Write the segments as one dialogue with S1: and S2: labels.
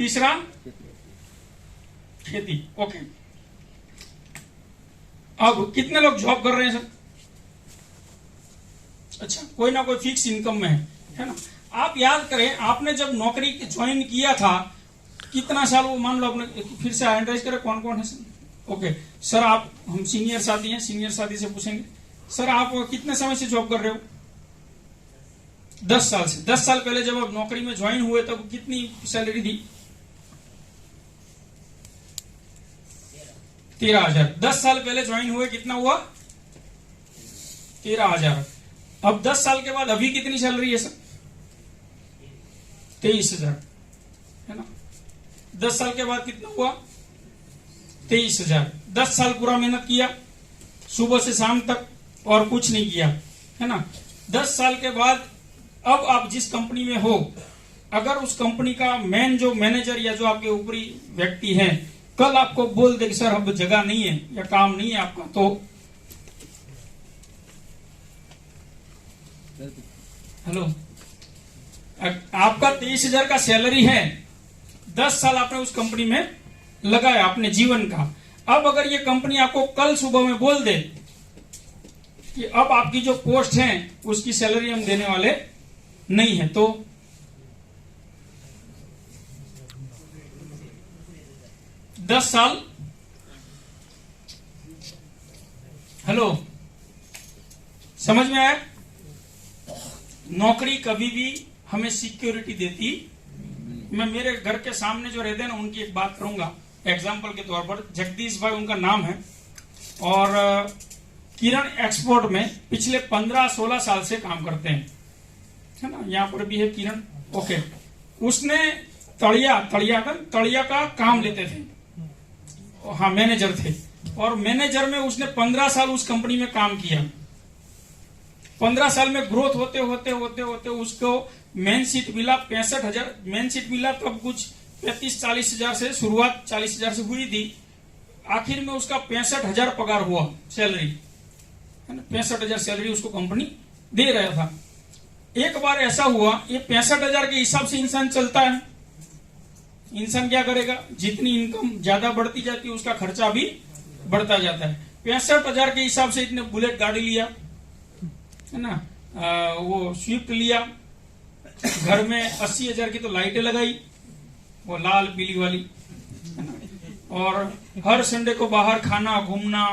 S1: तीसरा खेती। ओके, अब कितने लोग जॉब कर रहे हैं सर? अच्छा, कोई ना कोई फिक्स इनकम में है ना। आप याद करें, आपने जब नौकरी ज्वाइन किया था कितना साल, वो मान लो आपने, फिर से हैंड रेज करें, कौन कौन है सर? ओके सर, आप, हम सीनियर साथी हैं, सीनियर साथी से पूछेंगे। सर आप कितने समय से जॉब कर रहे हो? 10 साल से। 10 साल पहले जब आप नौकरी में ज्वाइन हुए तब कितनी सैलरी थी? 13,000। 10 साल पहले ज्वाइन हुए, कितना हुआ? 13,000। अब 10 साल के बाद अभी कितनी सैलरी है सर? 23,000 है ना। 10 साल के बाद कितना हुआ? 23,000। 10 साल पूरा मेहनत किया, सुबह से शाम तक, और कुछ नहीं किया, है ना। 10 साल के बाद अब आप जिस कंपनी में हो, अगर उस कंपनी का मेन जो मैनेजर या जो आपके ऊपरी व्यक्ति हैं कल आपको बोल दे कि सर अब जगह नहीं है या काम नहीं है आपका, तो हेलो, आपका 23,000 का सैलरी है, 10 साल आपने उस कंपनी में लगाया अपने जीवन का। अब अगर ये कंपनी आपको कल सुबह में बोल दे कि अब आपकी जो पोस्ट है उसकी सैलरी हम देने वाले नहीं है, तो 10 साल, हेलो, समझ में आया? नौकरी कभी भी हमें सिक्योरिटी देती। मैं मेरे घर के सामने जो रहते हैं ना, उनकी एक बात करूंगा एग्जाम्पल के तौर पर। जगदीश भाई उनका नाम है, और किरण एक्सपोर्ट में पिछले 15-16 साल से काम करते हैं, है ना। यहाँ पर भी है किरण। ओके, उसने तड़िया का काम लेते थे, हाँ मैनेजर थे, और मैनेजर में उसने 15 साल उस कंपनी में काम किया। 15 साल में ग्रोथ होते होते होते होते उसको मेन सीट मिला 65,000। मेन सीट मिला तब कुछ 35-40 हजार से शुरुआत 40 हजार से हुई थी, आखिर में उसका 65,000 पगार हुआ सैलरी, है ना। 65,000 सैलरी उसको कंपनी दे रहा था। एक बार ऐसा हुआ, ये 65,000 के हिसाब से इंसान चलता है। इंसान क्या करेगा, जितनी इनकम ज्यादा बढ़ती जाती है उसका खर्चा भी बढ़ता जाता है। 65,000 के हिसाब से इतने बुलेट गाड़ी लिया, है ना, वो स्विफ्ट लिया, घर में 80,000 की तो लाइटें लगाई, वो लाल पीली वाली, है ना, और हर संडे को बाहर खाना घूमना,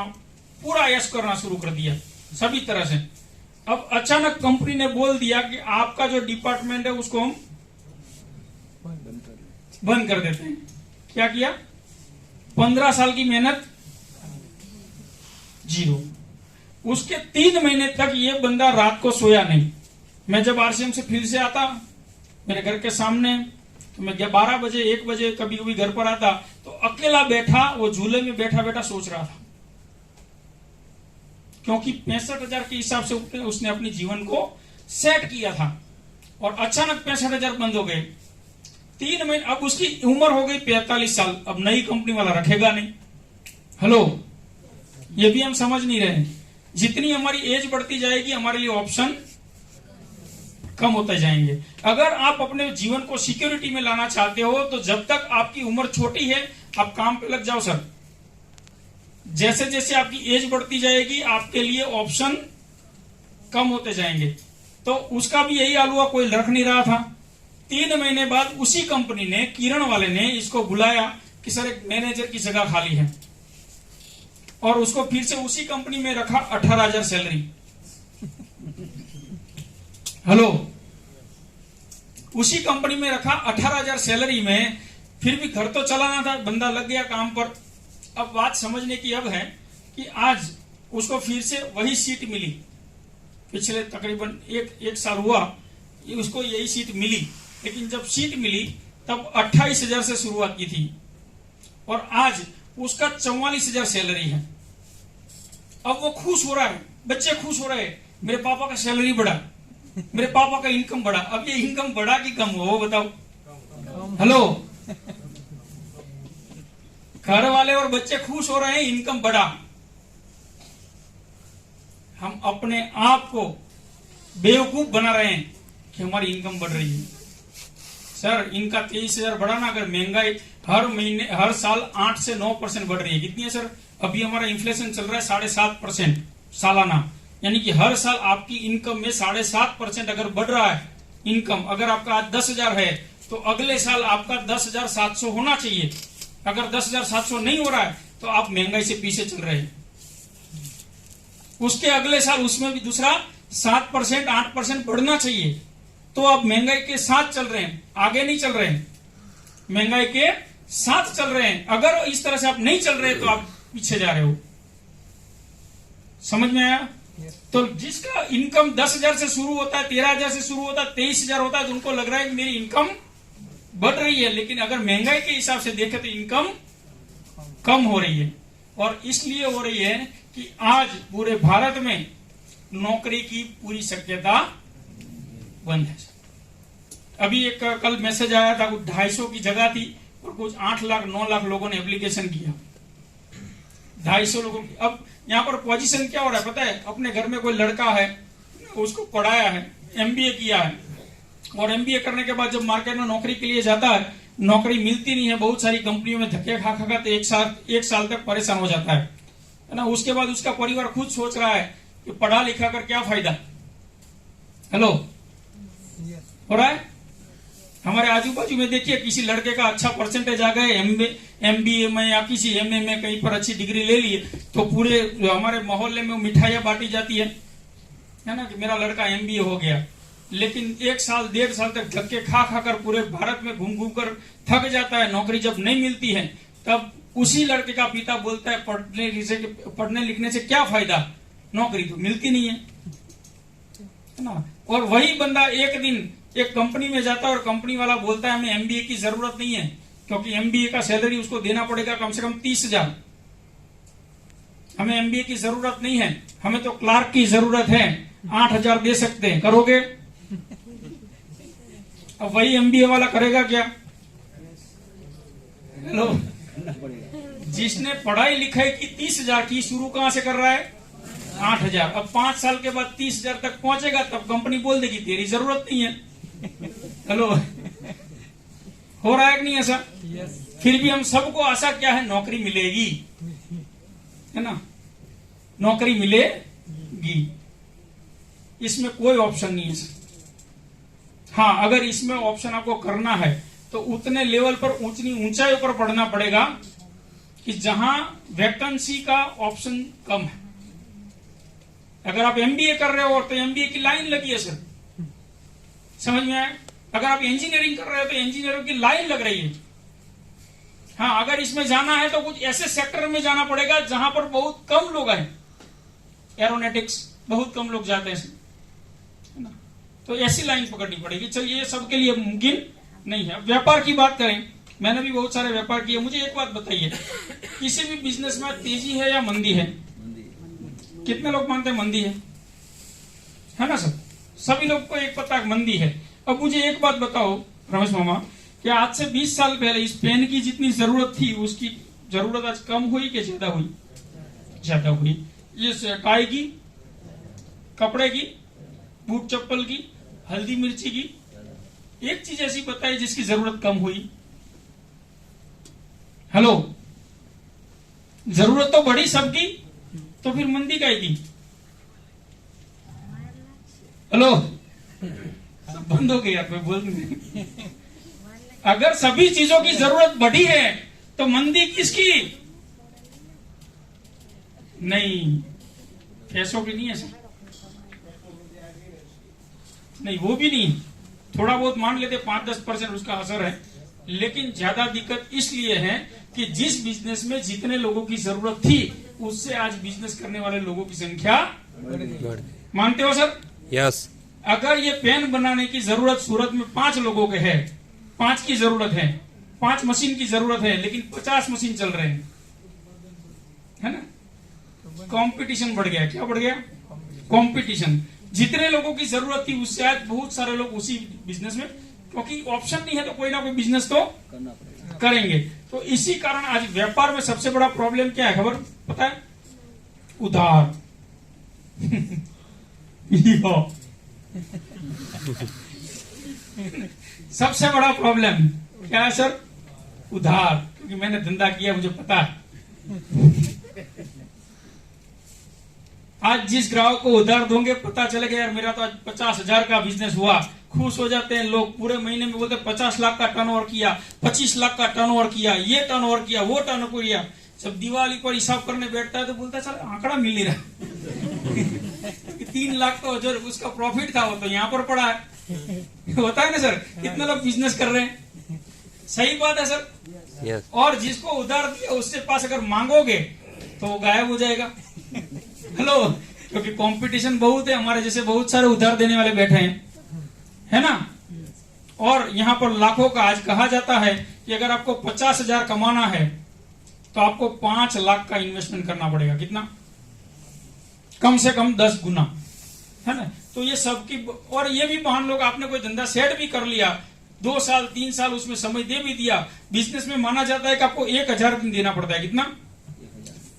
S1: पूरा ऐश करना शुरू कर दिया सभी तरह से। अब अचानक कंपनी ने बोल दिया कि आपका जो डिपार्टमेंट है उसको हम बंद कर देते हैं। क्या किया? 15 साल की मेहनत जीरो। उसके 3 महीने तक ये बंदा रात को सोया नहीं। मैं जब आरसीएम से फील्ड से आता मेरे घर के सामने, तो मैं 12 बजे 1 बजे कभी कभी घर पर आता, तो अकेला बैठा वो झूले में बैठा बैठा सोच रहा था, क्योंकि 65,000 के हिसाब से उसने अपने जीवन को सेट किया था, और अचानक 65,000 बंद हो गए। 3 महीने, अब उसकी उम्र हो गई 45 साल। अब नई कंपनी वाला रखेगा नहीं। हेलो, ये भी हम समझ नहीं रहे। जितनी हमारी एज बढ़ती जाएगी हमारे लिए ऑप्शन कम होते जाएंगे। अगर आप अपने जीवन को सिक्योरिटी में लाना चाहते हो तो जब तक आपकी उम्र छोटी है आप काम पे लग जाओ सर। जैसे जैसे आपकी एज बढ़ती जाएगी आपके लिए ऑप्शन कम होते जाएंगे। तो उसका भी यही हाल हुआ, कोई रख नहीं रहा था। 3 महीने बाद उसी कंपनी ने, किरण वाले ने इसको बुलाया कि सर एक मैनेजर की जगह खाली है, और उसको फिर से उसी कंपनी में रखा। 18,000 सैलरी। हेलो, उसी कंपनी में रखा 18,000 सैलरी में, फिर भी घर तो चलाना था, बंदा लग गया काम पर। अब बात समझने की अब है कि आज उसको फिर से वही सीट मिली। पिछले तकरीबन एक साल हुआ उसको यही सीट मिली, लेकिन जब सीट मिली तब 28,000 से शुरुआत की थी, और आज उसका 44,000 सैलरी है। अब वो खुश हो रहा है, बच्चे खुश हो रहे हैं, मेरे पापा का सैलरी बढ़ा, मेरे पापा का इनकम बढ़ा। अब ये इनकम बढ़ा कि कम हो, बताओ? हेलो, घर वाले और बच्चे खुश हो रहे हैं, इनकम बढ़ा। हम अपने आप को बेवकूफ बना रहे हैं कि हमारी इनकम बढ़ रही है। सर इनका 23,000 बढ़ा ना, अगर महंगाई हर महीने हर साल 8 से 9% बढ़ रही है। कितनी है सर? अभी हमारा इन्फ्लेशन चल रहा है 7.5% सालाना, यानी कि हर साल आपकी इनकम में 7.5% अगर बढ़ रहा है इनकम, अगर आपका आज 10,000 है तो अगले साल आपका 10,700 होना चाहिए। अगर 10,700 नहीं हो रहा है तो आप महंगाई से पीछे चल रहे हैं। उसके अगले साल उसमें भी दूसरा 7% 8% बढ़ना चाहिए, तो आप महंगाई के साथ चल रहे हैं, आगे नहीं चल रहे हैं, महंगाई के साथ चल रहे हैं। अगर इस तरह से आप नहीं चल रहे तो आप पीछे जा रहे हो। समझ में आया? तो जिसका इनकम 10,000 से शुरू होता है, 13,000 से शुरू होता है, 23,000 होता है, तो उनको लग रहा है कि मेरी इनकम बढ़ रही है, लेकिन अगर महंगाई के हिसाब से देखें तो इनकम कम हो रही है। और इसलिए हो रही है कि आज पूरे भारत में नौकरी की पूरी शक्यता बंद है। अभी एक कल मैसेज आया था, कुछ 250 की जगह थी और कुछ 8 लाख 9 लाख लोगों ने एप्लीकेशन किया, 250 लोगों की। अब यहाँ पर पोजीशन क्या हो रहा है पता है? अपने घर में कोई लड़का है, उसको पढ़ाया है, MBA किया है, और MBA करने के बाद जब मार्केट में नौकरी के लिए जाता है, नौकरी मिलती नहीं है, बहुत सारी कंपनियों में धक्के खा खा तो एक साल तक परेशान हो जाता है ना। उसके बाद उसका परिवार खुद सोच रहा है कि पढ़ा लिखा कर क्या फायदा। हेलो, हो रहा है? हमारे आजू बाजू में देखिए, किसी लड़के का अच्छा परसेंटेज आ गए, MBA में या किसी MA में कहीं पर अच्छी डिग्री ले ली, तो पूरे हमारे मोहल्ले में मिठाइयां बांटी जाती है ना, कि मेरा लड़का MBA हो गया। लेकिन 1 साल 1.5 साल तक धक्के खा खा कर पूरे भारत में घूम घूम कर थक जाता है। नौकरी जब नहीं मिलती है तब उसी लड़के का पिता बोलता है पढ़ने लिखने से क्या फायदा, नौकरी तो मिलती नहीं है ना। और वही बंदा एक दिन एक कंपनी में जाता है और कंपनी वाला बोलता है हमें MBA की जरूरत नहीं है, क्योंकि MBA का सैलरी उसको देना पड़ेगा कम से कम 30,000। हमें MBA की जरूरत नहीं है, हमें तो क्लार्क की जरूरत है, 8,000 दे सकते हैं, करोगे? अब वही MBA वाला करेगा क्या? हेलो, जिसने पढ़ाई लिखाई की 30,000 की, शुरू कहां से कर रहा है? 8,000। अब 5 साल के बाद 30,000 तक पहुंचेगा, तब कंपनी बोल देगी तेरी जरूरत नहीं है। हेलो, हो रहा है कि नहीं ऐसा? फिर भी हम सबको आशा क्या है? नौकरी मिलेगी, है ना, नौकरी मिलेगी, इसमें कोई ऑप्शन नहीं है सर। हाँ, अगर इसमें ऑप्शन आपको करना है तो उतने लेवल पर ऊंचाई पर पढ़ना पड़ेगा कि जहां वैकेंसी का ऑप्शन कम है। अगर आप MBA कर रहे हो तो MBA की लाइन लगी है सर, समझ में आया? अगर आप इंजीनियरिंग कर रहे हो तो इंजीनियरिंग की लाइन लग रही है। हाँ, अगर इसमें जाना है तो कुछ ऐसे सेक्टर में जाना पड़ेगा जहां पर बहुत कम लोग हैं, एरोनॉटिक्स बहुत कम लोग जाते हैं, है ना, तो ऐसी लाइन पकड़नी पड़ेगी। चलिए, ये सबके लिए मुमकिन नहीं है। व्यापार की बात करें, मैंने भी बहुत सारे व्यापार किए। मुझे एक बात बताइए, किसी भी बिजनेस में तेजी है या मंदी है? कितने लोग मानते हैं मंदी है ना सर? सभी लोग को एक पता मंदी है। अब मुझे एक बात बताओ रमेश मामा, कि आज से 20 साल पहले इस पेन की जितनी जरूरत थी, उसकी जरूरत आज कम हुई कि ज्यादा हुई? ज्यादा हुई। ये टाई की, कपड़े की, बूट चप्पल की, हल्दी मिर्ची की, एक चीज ऐसी बताइए जिसकी जरूरत कम हुई? हेलो, जरूरत तो बढ़ी सबकी, तो फिर मंदी काहे की? हेलो, बंद हो गया, मैं बोल नहीं। अगर सभी चीजों की जरूरत बढ़ी है तो मंदी किसकी? नहीं, पैसों की नहीं है सर, नहीं, वो भी नहीं। थोड़ा बहुत मान लेते 5-10% उसका असर है, लेकिन ज्यादा दिक्कत इसलिए है कि जिस बिजनेस में जितने लोगों की जरूरत थी, उससे आज बिजनेस करने वाले लोगों की संख्या मानते हो सर?
S2: यस।
S1: अगर ये पेन बनाने की जरूरत सूरत में 5 लोगों के है, 5 की जरूरत है, 5 मशीन की जरूरत है, लेकिन 50 मशीन चल रहे हैं, है ना, कंपटीशन बढ़ गया। क्या बढ़ गया? कंपटीशन। जितने लोगों की जरूरत थी उससे आज बहुत सारे लोग उसी बिजनेस में, क्योंकि ऑप्शन नहीं है तो कोई ना कोई बिजनेस तो करेंगे। तो इसी कारण आज व्यापार में सबसे बड़ा प्रॉब्लम क्या है खबर पता है? उधार। सबसे बड़ा प्रॉब्लम क्या है सर? उधार, क्योंकि मैंने धंधा किया, मुझे पता है। आज जिस ग्राहक को उधार दोगे, पता चलेगा यार मेरा तो आज 50,000 का बिजनेस हुआ, खुश हो जाते हैं लोग। पूरे महीने में बोलते 50 लाख का टर्नओवर किया, 25 लाख का टर्नओवर किया, ये टर्नओवर किया, वो टर्नओवर किया। जब दिवाली पर हिसाब करने बैठता है तो बोलता है सर आंकड़ा मिल नहीं रहा। 3 लाख तो जो उसका प्रॉफिट था वो तो यहाँ पर पड़ा है। होता है ना सर, कितने लोग बिजनेस कर रहे हैं। सही बात है सर।
S2: Yes.
S1: और जिसको उधार दिया उससे पास अगर मांगोगे तो वो गायब हो जाएगा। हेलो, क्योंकि कंपटीशन बहुत है, हमारे जैसे बहुत सारे उधार देने वाले बैठे हैं, है ना। और यहाँ पर लाखों का आज कहा जाता है कि अगर आपको 50,000 कमाना है तो आपको 5 लाख का इन्वेस्टमेंट करना पड़ेगा। कितना? कम से कम 10 गुना, है ना। तो ये सबकी, और ये भी मान लो आपने कोई धंधा सेट भी कर लिया, 2 साल 3 साल उसमें समय दे भी दिया। बिजनेस में माना जाता है कि आपको 1000 दिन देना पड़ता है। कितना?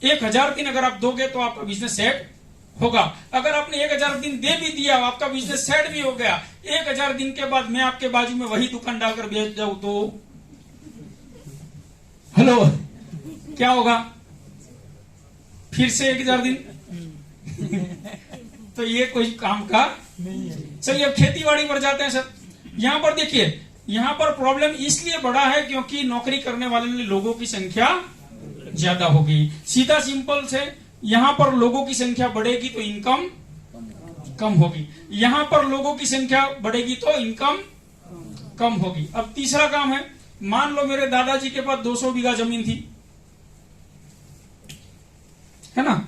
S1: 1000 दिन अगर आप दोगे तो आपका बिजनेस सेट होगा। अगर आपने 1000 दिन दे भी दिया, आपका बिजनेस सेट भी हो गया, 1000 दिन के बाद मैं आपके बाजू में वही दुकान डालकर बेच जाऊं तो हेलो क्या होगा? फिर से 1000 दिन। तो ये कोई काम का नहीं है। चलिए अब खेती बाड़ी पर जाते हैं सर। यहाँ पर देखिए, यहाँ पर प्रॉब्लम इसलिए बड़ा है क्योंकि नौकरी करने वाले लोगों की संख्या ज्यादा होगी। सीधा सिंपल से, यहाँ पर लोगों की संख्या बढ़ेगी तो इनकम कम होगी, यहाँ पर लोगों की संख्या बढ़ेगी तो इनकम कम होगी। अब तीसरा काम है, मान लो मेरे दादाजी के पास 200 बीघा जमीन थी, है ना।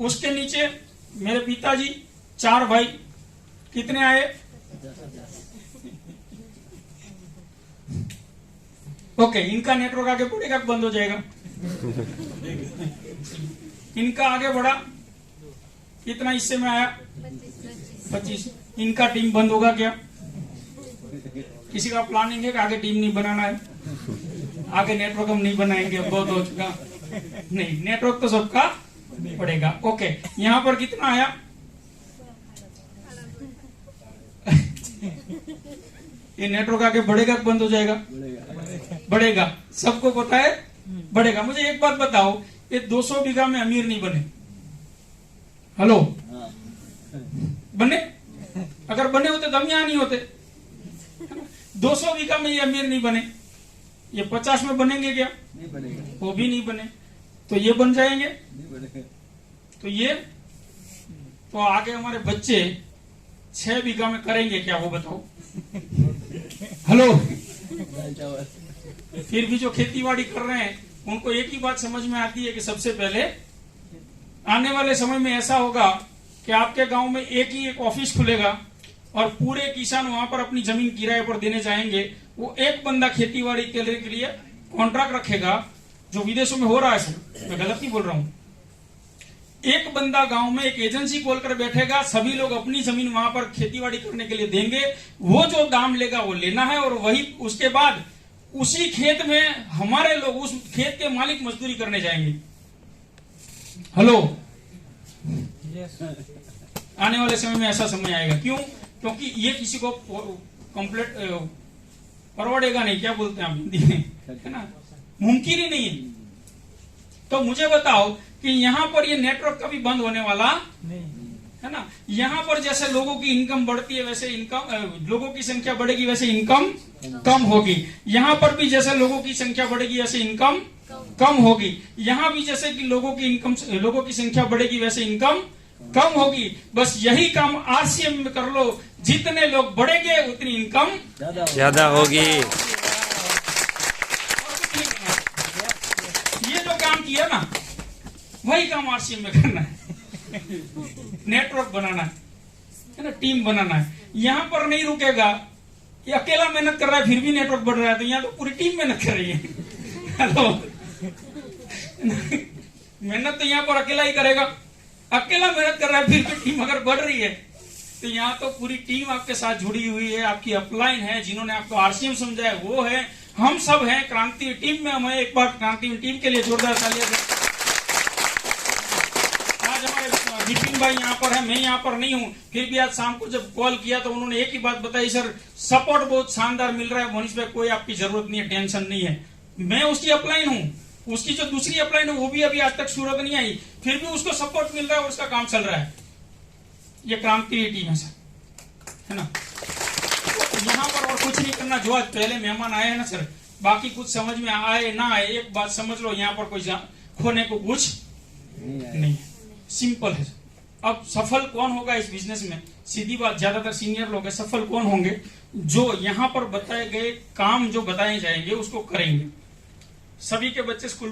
S1: उसके नीचे मेरे पिताजी, 4 भाई, कितने आए? ओके, इनका नेटवर्क आगे बढ़ेगा, बंद हो जाएगा। इनका आगे बढ़ा, कितना हिस्से में आया? 25। इनका टीम बंद होगा क्या? किसी का प्लानिंग है कि आगे टीम नहीं बनाना है, आगे नेटवर्क हम नहीं बनाएंगे, बहुत हो चुका। नहीं, नेटवर्क तो सबका पड़ेगा। ओके, यहाँ पर कितना आया? ये नेटवर्क आगे बढ़ेगा, बंद हो जाएगा? बढ़ेगा। सबको पता है बढ़ेगा। मुझे एक बात बताओ, ये 200 बीघा में अमीर नहीं बने? हेलो, बने? अगर बने होते तो हम यहां नहीं होते। 200 बीघा में ये अमीर नहीं बने, ये 50 में बनेंगे क्या? नहीं बनेगा। वो भी नहीं बने, तो ये बन जाएंगे? नहीं बनेगा। तो ये, तो आगे हमारे बच्चे 6 बीघा में करेंगे क्या, वो बताओ। हेलो, फिर भी जो खेतीबाड़ी कर रहे हैं उनको एक ही बात समझ में आती है कि सबसे पहले आने वाले समय में ऐसा होगा कि आपके गांव में एक ऑफिस खुलेगा और पूरे किसान वहां पर अपनी जमीन किराए पर देने जाएंगे। वो एक बंदा खेतीबाड़ी के लिए कॉन्ट्रैक्ट रखेगा, जो विदेशों में हो रहा है सर, मैं गलत नहीं बोल रहा हूं। एक बंदा गांव में एक एजेंसी खोलकर बैठेगा, सभी लोग अपनी जमीन वहां पर खेतीबाड़ी करने के लिए देंगे, वो जो दाम लेगा वो लेना है, और वही उसके बाद उसी खेत में हमारे लोग उस खेत के मालिक मजदूरी करने जाएंगे। हेलो, आने वाले समय में ऐसा समय आएगा। क्यों? क्योंकि ये किसी को कंप्लीट परवड़ेगा नहीं, क्या बोलते हैं आप हिंदी में, है ना, मुमकिन ही नहीं है। तो मुझे बताओ कि यहाँ पर ये नेटवर्क कभी बंद होने वाला नहीं, है ना। यहाँ पर जैसे लोगों की इनकम बढ़ती है वैसे इनकम, लोगों की संख्या बढ़ेगी वैसे इनकम कम होगी। यहाँ पर भी जैसे लोगों की संख्या बढ़ेगी वैसे इनकम कम होगी। यहाँ भी जैसे कि लोगों की संख्या बढ़ेगी वैसे इनकम कम होगी। बस यही काम आरसीएम में कर लो, जितने लोग बढ़ेंगे उतनी इनकम
S2: ज्यादा होगी।
S1: ये जो काम किया ना, वही काम आरसीएम में करना है। नेटवर्क बनाना है ना, टीम बनाना है। यहाँ पर नहीं रुकेगा, ये अकेला मेहनत कर रहा है फिर भी नेटवर्क बढ़ रहा है, तो यहाँ तो पूरी टीम मेहनत कर रही है। हेलो, मेहनत तो यहाँ पर अकेला ही करेगा, अकेला मेहनत कर रहा है फिर भी टीम अगर बढ़ रही है तो यहाँ तो पूरी टीम आपके साथ जुड़ी हुई है, आपकी अपलाइन है, जिन्होंने आपको आरसीएम समझा है वो है, हम सब हैं क्रांति टीम में। हमें एक बार क्रांति टीम के लिए जोरदार तालियां दें। आज हमारे विपिन भाई यहाँ पर है, मैं यहाँ पर नहीं हूँ, फिर भी आज शाम को जब कॉल किया तो उन्होंने एक ही बात बताई, सर सपोर्ट बहुत शानदार मिल रहा है मोनिश भाई, कोई आपकी जरूरत नहीं है, टेंशन नहीं है। मैं उसकी अपलाइन हूँ, उसकी जो दूसरी अपलाइन है वो भी अभी आज तक सूरत नहीं आई, फिर भी उसको सपोर्ट मिल रहा है और उसका काम चल रहा है। ये क्रांति टीम है सर, है ना। तो यहाँ पर और कुछ नहीं करना, जो आज पहले मेहमान आए हैं ना सर, बाकी कुछ समझ में आए ना आए, एक बात समझ लो, यहाँ पर कोई खोने को कुछ नहीं है, सिंपल है। अब सफल कौन होगा इस बिजनेस में, सीधी बात, ज्यादातर सीनियर लोग हैं, सफल कौन होंगे, जो यहाँ पर बताए गए काम जो बताए जाएंगे उसको करेंगे। सभी के बच्चे स्कूल